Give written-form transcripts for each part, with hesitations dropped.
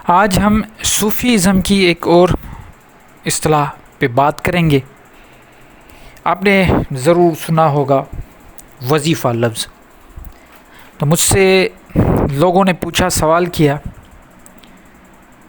آج ہم صوفیزم کی ایک اور اصطلاح پہ بات کریں گے۔ آپ نے ضرور سنا ہوگا وظیفہ لفظ۔ تو مجھ سے لوگوں نے پوچھا، سوال کیا،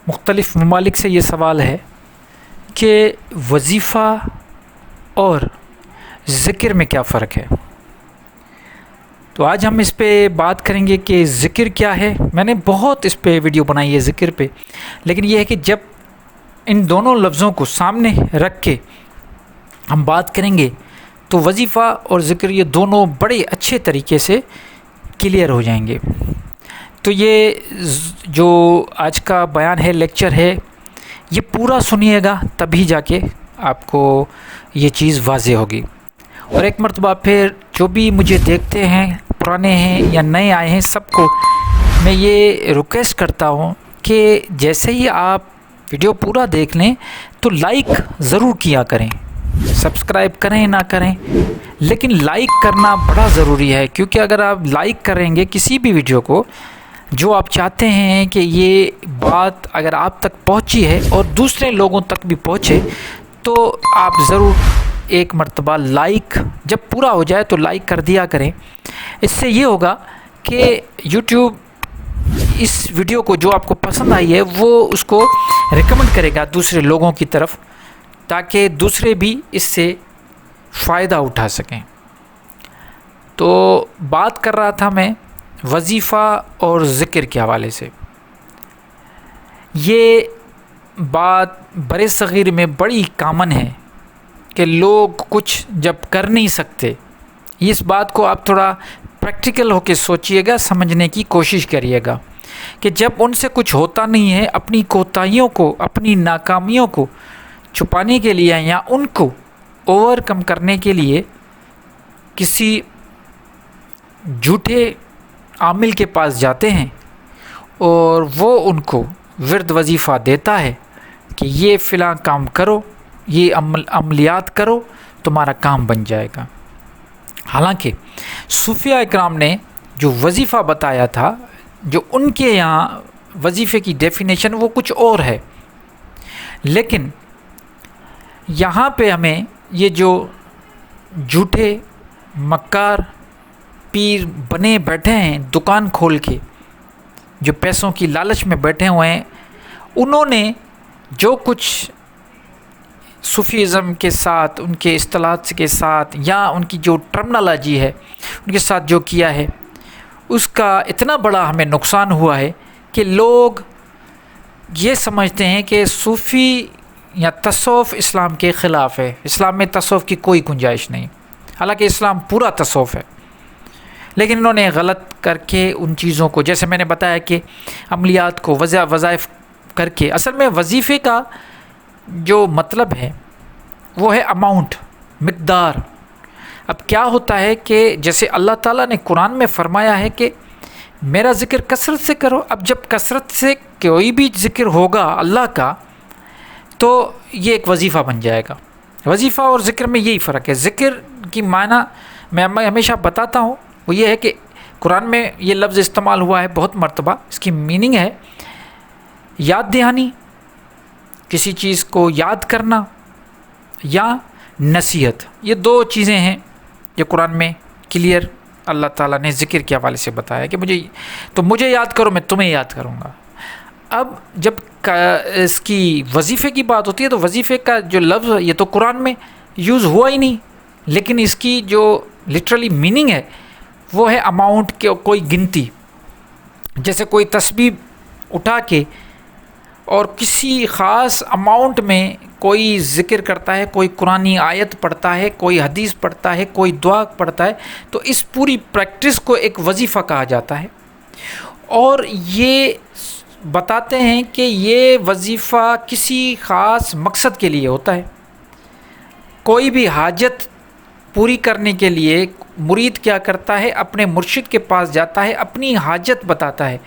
مختلف ممالک سے یہ سوال ہے کہ وظیفہ اور ذکر میں کیا فرق ہے۔ تو آج ہم اس پہ بات کریں گے کہ ذکر کیا ہے۔ میں نے بہت اس پہ ویڈیو بنائی ہے ذکر پہ، لیکن یہ ہے کہ جب ان دونوں لفظوں کو سامنے رکھ کے ہم بات کریں گے تو وظیفہ اور ذکر یہ دونوں بڑے اچھے طریقے سے کلیئر ہو جائیں گے۔ تو یہ جو آج کا بیان ہے، لیکچر ہے، یہ پورا سنیے گا، تبھی جا کے آپ کو یہ چیز واضح ہوگی۔ اور ایک مرتبہ پھر جو بھی مجھے دیکھتے ہیں، پرانے ہیں یا نئے آئے ہیں، سب کو میں یہ ریکویسٹ کرتا ہوں کہ جیسے ہی آپ ویڈیو پورا دیکھ لیں تو لائک ضرور کیا کریں، سبسکرائب کریں نہ کریں، لیکن لائک کرنا بڑا ضروری ہے، کیونکہ اگر آپ لائک کریں گے کسی بھی ویڈیو کو، جو آپ چاہتے ہیں کہ یہ بات اگر آپ تک پہنچی ہے اور دوسرے لوگوں تک بھی پہنچے، تو آپ ضرور ایک مرتبہ لائک جب پورا ہو جائے تو لائک کر دیا کریں۔ اس سے یہ ہوگا کہ یوٹیوب اس ویڈیو کو جو آپ کو پسند آئی ہے وہ اس کو ریکمنڈ کرے گا دوسرے لوگوں کی طرف، تاکہ دوسرے بھی اس سے فائدہ اٹھا سکیں۔ تو بات کر رہا تھا میں وظیفہ اور ذکر کے حوالے سے۔ یہ بات برِ صغیر میں بڑی کامن ہے کہ لوگ کچھ جب کر نہیں سکتے، اس بات کو آپ تھوڑا پریکٹیکل ہو کے سوچئے گا، سمجھنے کی کوشش کریے گا کہ جب ان سے کچھ ہوتا نہیں ہے، اپنی کوتاہیوں کو، اپنی ناکامیوں کو چھپانے کے لیے یا ان کو اوور کم کرنے کے لیے کسی جھوٹے عامل کے پاس جاتے ہیں اور وہ ان کو ورد وظیفہ دیتا ہے کہ یہ فلاں کام کرو، یہ عملیات کرو، تمہارا کام بن جائے گا۔ حالانکہ صوفیاء اکرام نے جو وظیفہ بتایا تھا، جو ان کے یہاں وظیفے کی ڈیفینیشن وہ کچھ اور ہے، لیکن یہاں پہ ہمیں یہ جو جھوٹے مکار پیر بنے بیٹھے ہیں دکان کھول کے، جو پیسوں کی لالچ میں بیٹھے ہوئے ہیں، انہوں نے جو کچھ صوفیزم کے ساتھ، ان کے اصطلاحات کے ساتھ، یا ان کی جو ٹرمنالوجی ہے ان کے ساتھ جو کیا ہے، اس کا اتنا بڑا ہمیں نقصان ہوا ہے کہ لوگ یہ سمجھتے ہیں کہ صوفی یا تصوف اسلام کے خلاف ہے، اسلام میں تصوف کی کوئی گنجائش نہیں، حالانکہ اسلام پورا تصوف ہے۔ لیکن انہوں نے غلط کر کے ان چیزوں کو، جیسے میں نے بتایا کہ عملیات کو وظائف کر کے، اصل میں وظیفے کا جو مطلب ہے وہ ہے اماؤنٹ، مقدار۔ اب کیا ہوتا ہے کہ جیسے اللہ تعالیٰ نے قرآن میں فرمایا ہے کہ میرا ذکر کثرت سے کرو، اب جب کثرت سے کوئی بھی ذکر ہوگا اللہ کا تو یہ ایک وظیفہ بن جائے گا۔ وظیفہ اور ذکر میں یہی فرق ہے۔ ذکر کی معنی میں ہمیشہ بتاتا ہوں، وہ یہ ہے کہ قرآن میں یہ لفظ استعمال ہوا ہے بہت مرتبہ، اس کی میننگ ہے یاد دہانی، کسی چیز کو یاد کرنا، یا نصیحت۔ یہ دو چیزیں ہیں جو قرآن میں کلیئر اللہ تعالیٰ نے ذکر کے حوالے سے بتایا کہ مجھے یاد کرو، میں تمہیں یاد کروں گا۔ اب جب اس کی وظیفے کی بات ہوتی ہے تو وظیفے کا جو لفظ یہ تو قرآن میں یوز ہوا ہی نہیں، لیکن اس کی جو لٹرلی میننگ ہے وہ ہے اماؤنٹ کی کوئی گنتی۔ جیسے کوئی تسبیح اٹھا کے اور کسی خاص اماؤنٹ میں کوئی ذکر کرتا ہے، کوئی قرآنی آیت پڑھتا ہے، کوئی حدیث پڑھتا ہے، کوئی دعا پڑھتا ہے، تو اس پوری پریکٹس کو ایک وظیفہ کہا جاتا ہے۔ اور یہ بتاتے ہیں کہ یہ وظیفہ کسی خاص مقصد کے لیے ہوتا ہے۔ کوئی بھی حاجت پوری کرنے کے لیے مرید کیا کرتا ہے، اپنے مرشد کے پاس جاتا ہے، اپنی حاجت بتاتا ہے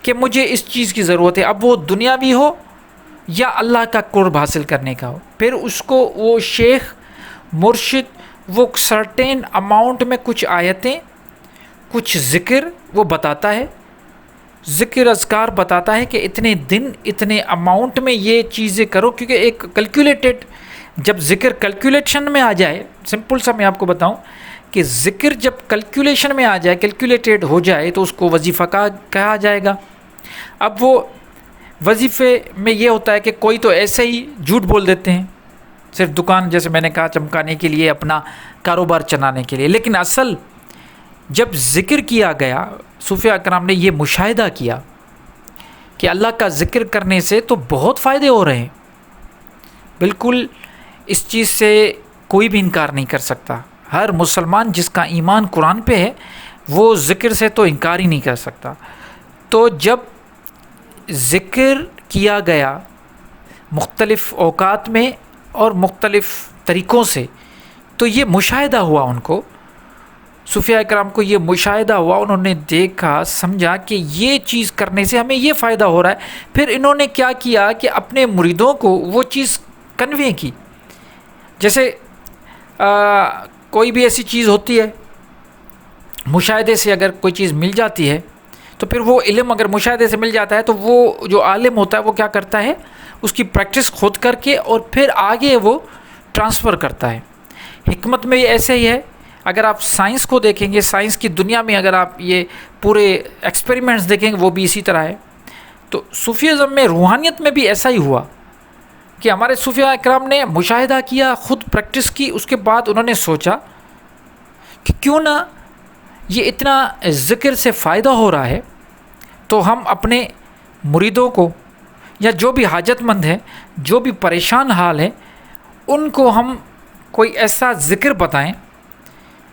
کہ مجھے اس چیز کی ضرورت ہے، اب وہ دنیاوی ہو یا اللہ کا قرب حاصل کرنے کا ہو۔ پھر اس کو وہ شیخ مرشد وہ سرٹین اماؤنٹ میں کچھ آیتیں، کچھ ذکر وہ بتاتا ہے، ذکر اذکار بتاتا ہے کہ اتنے دن اتنے اماؤنٹ میں یہ چیزیں کرو، کیونکہ ایک کیلکولیٹڈ، جب ذکر کیلکولیشن میں آ جائے، سمپل سا میں آپ کو بتاؤں کہ ذکر جب کیلکولیشن میں آ جائے، کیلکولیٹڈ ہو جائے، تو اس کو وظیفہ کہا جائے گا۔ اب وہ وظیفے میں یہ ہوتا ہے کہ کوئی تو ایسے ہی جھوٹ بول دیتے ہیں، صرف دکان جیسے میں نے کہا چمکانے کے لیے، اپنا کاروبار چلانے کے لیے، لیکن اصل جب ذکر کیا گیا، صوفیاء کرام نے یہ مشاہدہ کیا کہ اللہ کا ذکر کرنے سے تو بہت فائدے ہو رہے ہیں، بالکل اس چیز سے کوئی بھی انکار نہیں کر سکتا۔ ہر مسلمان جس کا ایمان قرآن پہ ہے وہ ذکر سے تو انکار ہی نہیں کر سکتا۔ تو جب ذکر کیا گیا مختلف اوقات میں اور مختلف طریقوں سے، تو یہ مشاہدہ ہوا، ان کو صوفیاء کرام کو یہ مشاہدہ ہوا، انہوں نے دیکھا سمجھا کہ یہ چیز کرنے سے ہمیں یہ فائدہ ہو رہا ہے۔ پھر انہوں نے کیا کیا کہ اپنے مریدوں کو وہ چیز کنوے کی۔ جیسے کوئی بھی ایسی چیز ہوتی ہے، مشاہدے سے اگر کوئی چیز مل جاتی ہے تو پھر وہ علم اگر مشاہدے سے مل جاتا ہے تو وہ جو عالم ہوتا ہے وہ کیا کرتا ہے، اس کی پریکٹس خود کر کے اور پھر آگے وہ ٹرانسفر کرتا ہے۔ حکمت میں ایسے ہی ہے، اگر آپ سائنس کو دیکھیں گے، سائنس کی دنیا میں اگر آپ یہ پورے ایکسپیریمنٹس دیکھیں گے وہ بھی اسی طرح ہے۔ تو صوفیزم میں، روحانیت میں بھی ایسا ہی ہوا کہ ہمارے صوفیاء اکرام نے مشاہدہ کیا، خود پریکٹس کی، اس کے بعد انہوں نے سوچا کہ کیوں نہ یہ اتنا ذکر سے فائدہ ہو رہا ہے تو ہم اپنے مریدوں کو یا جو بھی حاجت مند ہیں، جو بھی پریشان حال ہیں، ان کو ہم کوئی ایسا ذکر بتائیں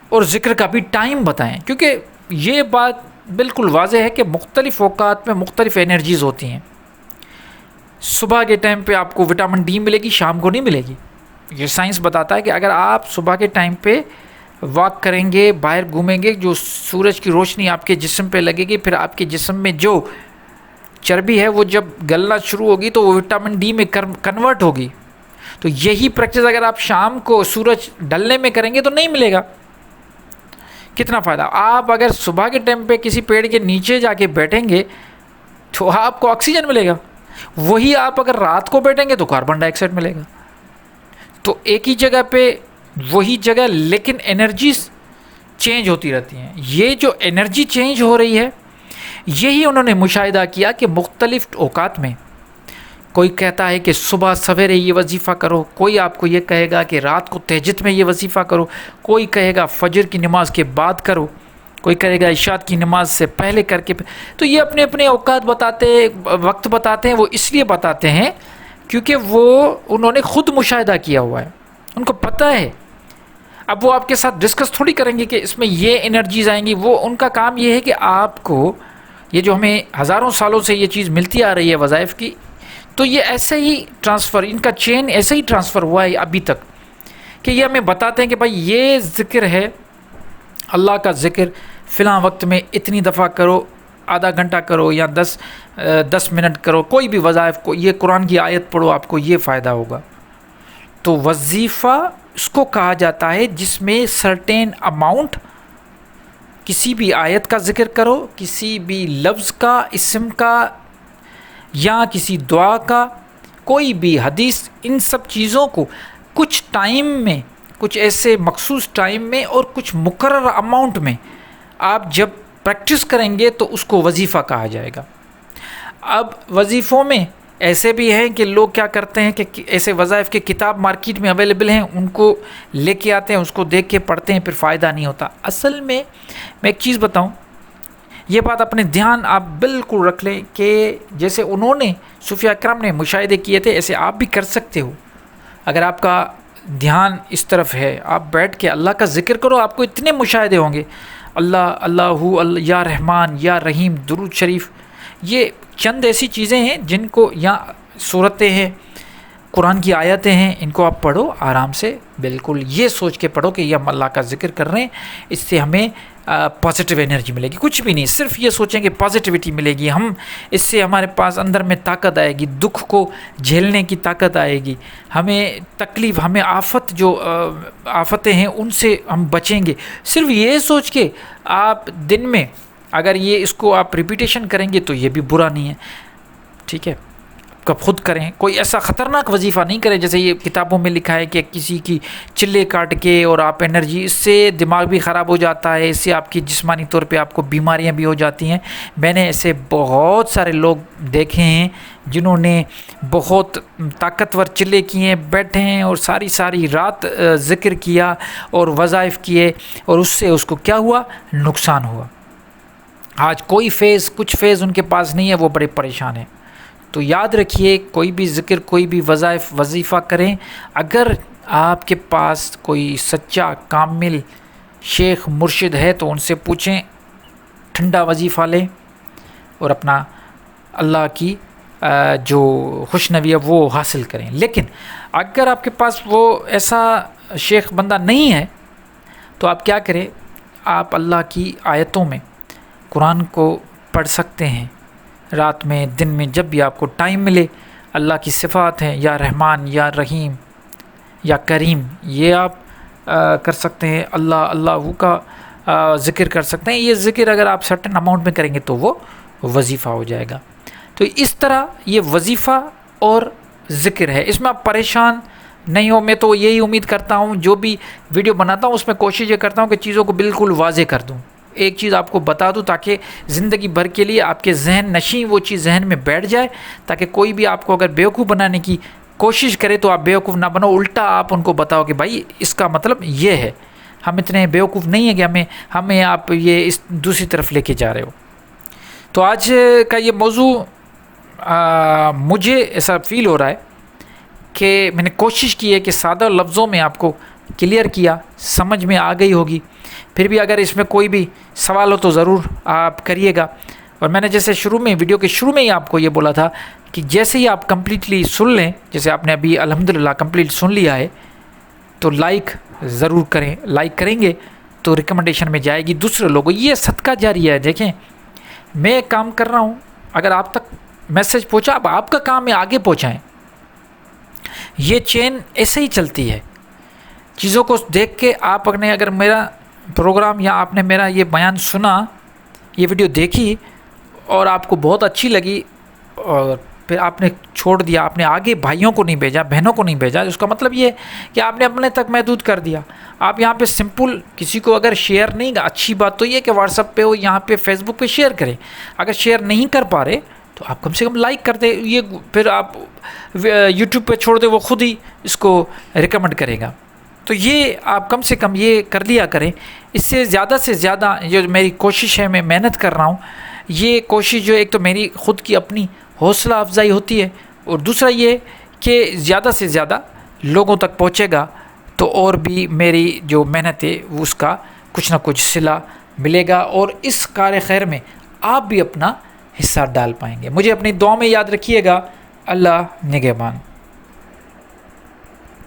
اور ذکر کا بھی ٹائم بتائیں، کیونکہ یہ بات بالکل واضح ہے کہ مختلف اوقات میں مختلف انرجیز ہوتی ہیں۔ صبح کے ٹائم پہ آپ کو وٹامن ڈی ملے گی، شام کو نہیں ملے گی۔ یہ سائنس بتاتا ہے کہ اگر آپ صبح کے ٹائم پہ واک کریں گے، باہر گھومیں گے، جو سورج کی روشنی آپ کے جسم پہ لگے گی، پھر آپ کے جسم میں جو چربی ہے وہ جب گلنا شروع ہوگی تو وہ وٹامن ڈی میں کنورٹ ہوگی۔ تو یہی پریکٹس اگر آپ شام کو سورج ڈلنے میں کریں گے تو نہیں ملے گا۔ کتنا فائدہ! آپ اگر صبح کے ٹائم پہ کسی پیڑ کے نیچے جا کے بیٹھیں گے تو آپ کو آکسیجن ملے گا، وہی آپ اگر رات کو بیٹھیں گے تو کاربن ڈائی آکسائڈ ملے گا۔ تو ایک ہی جگہ پہ وہی جگہ، لیکن انرجیز چینج ہوتی رہتی ہیں۔ یہ جو انرجی چینج ہو رہی ہے، یہی انہوں نے مشاہدہ کیا کہ مختلف اوقات میں کوئی کہتا ہے کہ صبح سویرے یہ وظیفہ کرو، کوئی آپ کو یہ کہے گا کہ رات کو تہجد میں یہ وظیفہ کرو، کوئی کہے گا فجر کی نماز کے بعد کرو، کوئی کہے گا عشاء کی نماز سے پہلے کر کے۔ تو یہ اپنے اپنے اوقات وقت بتاتے ہیں۔ وہ اس لیے بتاتے ہیں کیونکہ انہوں نے خود مشاہدہ کیا ہوا ہے، ان کو پتہ ہے۔ اب وہ آپ کے ساتھ ڈسکس تھوڑی کریں گے کہ اس میں یہ انرجیز آئیں گی، وہ ان کا کام یہ ہے کہ آپ کو یہ جو ہمیں ہزاروں سالوں سے یہ چیز ملتی آ رہی ہے وظائف کی، تو یہ ایسے ہی ٹرانسفر، ان کا چین ایسے ہی ٹرانسفر ہوا ہے ابھی تک، کہ یہ ہمیں بتاتے ہیں کہ بھائی یہ ذکر ہے، اللہ کا ذکر فلاں وقت میں اتنی دفعہ کرو، آدھا گھنٹہ کرو یا 10 منٹ کرو، کوئی بھی وظائف کو، یہ قرآن کی آیت پڑھو، آپ کو یہ فائدہ ہوگا۔ تو وظیفہ اس کو کہا جاتا ہے جس میں سرٹین اماؤنٹ، کسی بھی آیت کا ذکر کرو، کسی بھی لفظ کا، اسم کا یا کسی دعا کا، کوئی بھی حدیث، ان سب چیزوں کو کچھ ٹائم میں، کچھ ایسے مخصوص ٹائم میں اور کچھ مقرر اماؤنٹ میں آپ جب پریکٹس کریں گے تو اس کو وظیفہ کہا جائے گا۔ اب وظیفوں میں ایسے بھی ہیں کہ لوگ کیا کرتے ہیں کہ ایسے وظائف کے کتاب مارکیٹ میں اویلیبل ہیں، ان کو لے کے آتے ہیں، اس کو دیکھ کے پڑھتے ہیں، پھر فائدہ نہیں ہوتا۔ اصل میں ایک چیز بتاؤں، یہ بات اپنے دھیان آپ بالکل رکھ لیں کہ جیسے انہوں نے صوفیاء کرام نے مشاہدے کیے تھے، ایسے آپ بھی کر سکتے ہو۔ اگر آپ کا دھیان اس طرف ہے، آپ بیٹھ کے اللہ کا ذکر کرو، آپ کو اتنے مشاہدے ہوں گے۔ اللہ یا رحمان یا رحیم، درود شریف، یہ چند ایسی چیزیں ہیں جن کو، یا صورتیں ہیں، قرآن کی آیتیں ہیں، ان کو آپ پڑھو آرام سے، بالکل یہ سوچ کے پڑھو کہ یہ ہم اللہ کا ذکر کر رہے ہیں، اس سے ہمیں پازیٹیو انرجی ملے گی۔ کچھ بھی نہیں، صرف یہ سوچیں کہ پازیٹیوٹی ملے گی، ہم اس سے ہمارے پاس اندر میں طاقت آئے گی، دکھ کو جھیلنے کی طاقت آئے گی، ہمیں تکلیف، ہمیں آفتیں ہیں ان سے ہم بچیں گے۔ صرف یہ سوچ کے آپ دن میں اگر یہ اس کو آپ ریپیٹیشن کریں گے تو یہ بھی برا نہیں ہے، ٹھیک ہے، کب خود کریں، کوئی ایسا خطرناک وظیفہ نہیں کریں جیسے یہ کتابوں میں لکھا ہے کہ کسی کی چلے کاٹ کے اور آپ انرجی، اس سے دماغ بھی خراب ہو جاتا ہے، اس سے آپ کی جسمانی طور پہ آپ کو بیماریاں بھی ہو جاتی ہیں۔ میں نے ایسے بہت سارے لوگ دیکھے ہیں جنہوں نے بہت طاقتور چلے کیے، بیٹھے ہیں اور ساری رات ذکر کیا اور وظائف کیے، اور اس سے اس کو کیا ہوا، نقصان ہوا۔ آج کوئی کچھ فیض ان کے پاس نہیں ہے، وہ بڑے پریشان ہیں۔ تو یاد رکھیے، کوئی بھی ذکر، کوئی بھی وظیفہ کریں، اگر آپ کے پاس کوئی سچا کامل شیخ مرشد ہے تو ان سے پوچھیں، ٹھنڈا وظیفہ لیں اور اپنا اللہ کی جو خوشنوی ہے وہ حاصل کریں۔ لیکن اگر آپ کے پاس وہ ایسا شیخ بندہ نہیں ہے تو آپ کیا کریں، آپ اللہ کی آیتوں میں قرآن کو پڑھ سکتے ہیں، رات میں، دن میں، جب بھی آپ کو ٹائم ملے۔ اللہ کی صفات ہیں، یا رحمان، یا رحیم، یا کریم، یہ آپ کر سکتے ہیں۔ اللہ کا ذکر کر سکتے ہیں۔ یہ ذکر اگر آپ سرٹن اماؤنٹ میں کریں گے تو وہ وظیفہ ہو جائے گا۔ تو اس طرح یہ وظیفہ اور ذکر ہے، اس میں آپ پریشان نہیں ہو۔ میں تو یہی امید کرتا ہوں، جو بھی ویڈیو بناتا ہوں اس میں کوشش یہ کرتا ہوں کہ چیزوں کو بالکل واضح کر دوں، ایک چیز آپ کو بتا دوں تاکہ زندگی بھر کے لیے آپ کے ذہن نشیں وہ چیز ذہن میں بیٹھ جائے، تاکہ کوئی بھی آپ کو اگر بیوقوف بنانے کی کوشش کرے تو آپ بیوقوف نہ بنو، الٹا آپ ان کو بتاؤ کہ بھائی اس کا مطلب یہ ہے، ہم اتنے بیوقوف نہیں ہیں کہ ہمیں آپ یہ اس دوسری طرف لے کے جا رہے ہو۔ تو آج کا یہ موضوع مجھے ایسا فیل ہو رہا ہے کہ میں نے کوشش کی ہے کہ سادہ لفظوں میں آپ کو کلیئر کیا، سمجھ میں آ گئی ہوگی۔ پھر بھی اگر اس میں کوئی بھی سوال ہو تو ضرور آپ کریے گا۔ اور میں نے جیسے ویڈیو کے شروع میں ہی آپ کو یہ بولا تھا کہ جیسے ہی آپ کمپلیٹلی سن لیں، جیسے آپ نے ابھی الحمدللہ کمپلیٹ سن لیا ہے، تو لائک ضرور کریں۔ لائک کریں گے تو ریکمنڈیشن میں جائے گی دوسرے لوگوں، یہ صدقہ جاریہ ہے۔ دیکھیں، میں کام کر رہا ہوں، اگر آپ تک میسج پہنچا، اب آپ کا کام ہے آگے پہنچائیں۔ یہ چین ایسے ہی چلتی ہے، چیزوں کو دیکھ کے آپ نے اگر میرا پروگرام یا آپ نے میرا یہ بیان سنا، یہ ویڈیو دیکھی اور آپ کو بہت اچھی لگی، اور پھر آپ نے چھوڑ دیا، آپ نے آگے بھائیوں کو نہیں بھیجا، بہنوں کو نہیں بھیجا، اس کا مطلب یہ کہ آپ نے اپنے تک محدود کر دیا۔ آپ یہاں پہ سمپل کسی کو اگر شیئر نہیں، اچھی بات تو یہ کہ واٹس ایپ پہ ہو، یہاں پہ فیس بک پہ شیئر کریں۔ اگر شیئر نہیں کر پا رہے تو آپ کم سے کم لائک کر دیں، یہ پھر آپ یوٹیوب پہ چھوڑ دیں، وہ خود ہی اس کو ریکمنڈ کرے گا۔ تو یہ آپ کم سے کم یہ کر لیا کریں۔ اس سے زیادہ جو میری کوشش ہے، میں محنت کر رہا ہوں، یہ کوشش جو ایک تو میری خود کی اپنی حوصلہ افزائی ہوتی ہے، اور دوسرا یہ کہ زیادہ سے زیادہ لوگوں تک پہنچے گا تو اور بھی میری جو محنت ہے اس کا کچھ نہ کچھ صلہ ملے گا، اور اس کار خیر میں آپ بھی اپنا حصہ ڈال پائیں گے۔ مجھے اپنی دعا میں یاد رکھیے گا۔ اللہ نگہبان۔